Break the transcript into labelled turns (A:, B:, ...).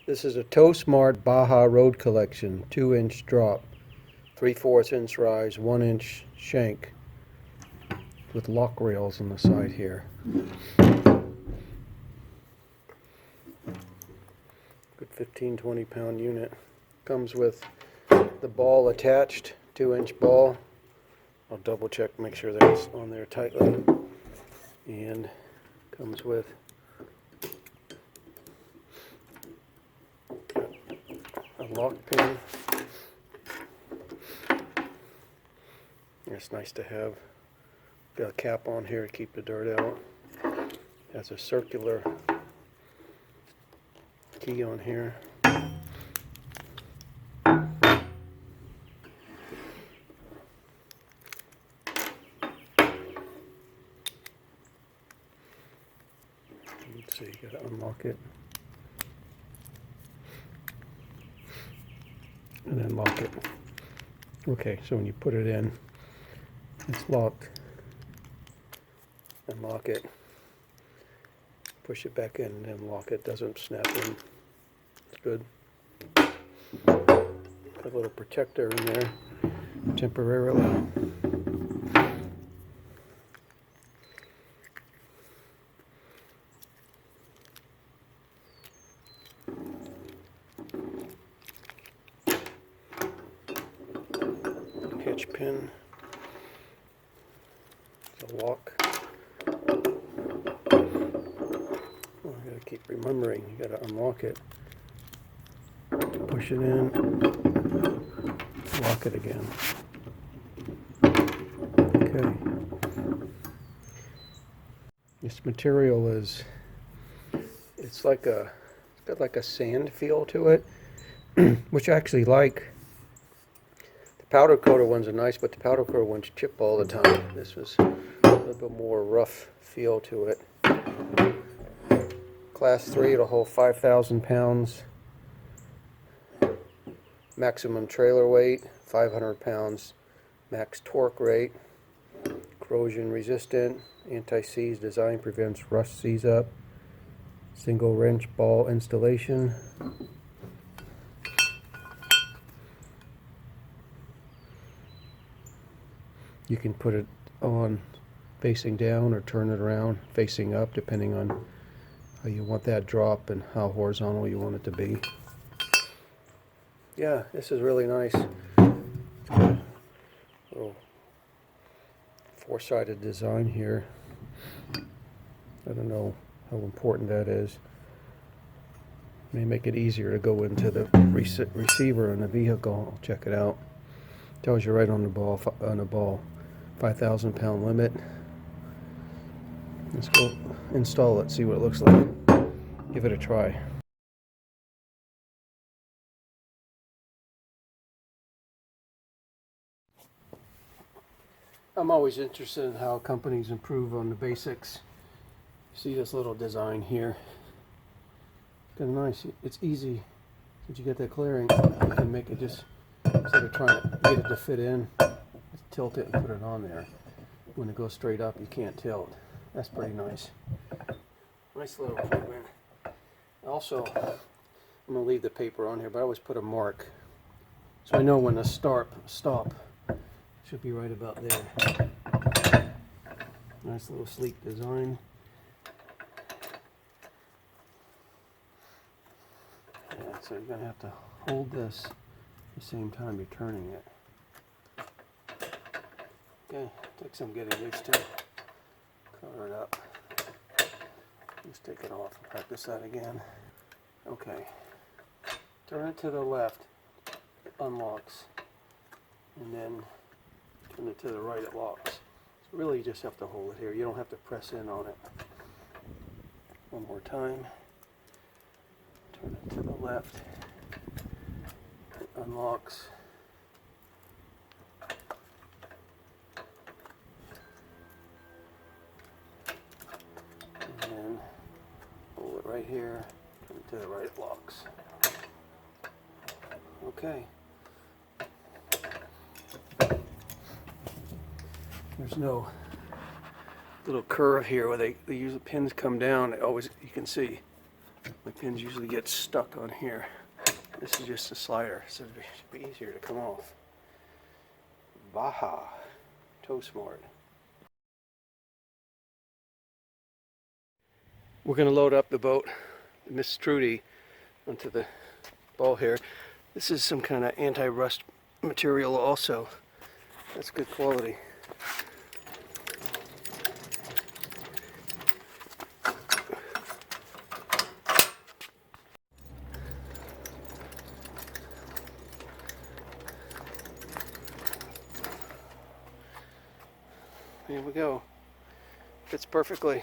A: This is a TowSmart Baja Road Collection, 2-inch drop, 3/4 inch rise, 1-inch shank with lock rails on the side here. Good 15-20 pound unit. Comes with the ball attached, 2-inch ball. I'll double check, make sure that's on there tightly. And comes with a lock pin. It's nice to have. Got a cap on here to keep the dirt out. Has a circular key on here. Let's see, you gotta unlock it. And then lock it. Okay, so when you put it in, it's locked. Unlock it. Push it back in and then lock it. Doesn't snap in. It's good. Got a little protector in there temporarily. Hitch pin. It's a lock. Oh, I gotta keep remembering, you gotta unlock it. Push it in. Lock it again. Okay. This material is, it's got like a sand feel to it, which I actually like. Powder coated ones are nice, but the powder coated ones chip all the time. This was a little bit more rough feel to it. Class 3, it'll hold 5,000 pounds. Maximum trailer weight, 500 pounds. Max torque rate. Corrosion resistant. Anti-seize design prevents rust seize up. Single wrench ball installation. You can put it on facing down or turn it around facing up, depending on how you want that drop and how horizontal you want it to be. Yeah, this is really nice. It's got a little four-sided design here. I don't know how important that is. May make it easier to go into the receiver in the vehicle. I'll check it out. Tells you right on the ball. 5,000 pound limit. Let's go install it, see what it looks like. Give it a try. I'm always interested in how companies improve on the basics. See this little design here. Kind of nice. It's easy. Once you get that clearing, you can make it just, instead of trying to get it to fit in, just tilt it and put it on there. When it goes straight up, you can't tilt. That's pretty nice. Nice little equipment. Also, I'm going to leave the paper on here, but I always put a mark so I know when to stop. Should be right about there. Nice little sleek design. Yeah, so you're going to have to hold this at the same time you're turning it. Okay, takes some getting used to. Cover it up. Just take it off and practice that again. Okay. Turn it to the left. It unlocks. And then turn it to the right, it locks. So really you just have to hold it here. You don't have to press in on it. One more time. Turn it to the left. It unlocks. And then hold it right here, turn it to the right, it locks. Okay. There's no little curve here where they use the pins come down. It always, you can see My pins usually get stuck on here. This is just a slider, so it should be easier to come off. Baja, TowSmart. We're going to load up the boat, Miss Trudy, onto the ball here. This is some kind of anti-rust material also. That's good quality. Here we go. Fits perfectly.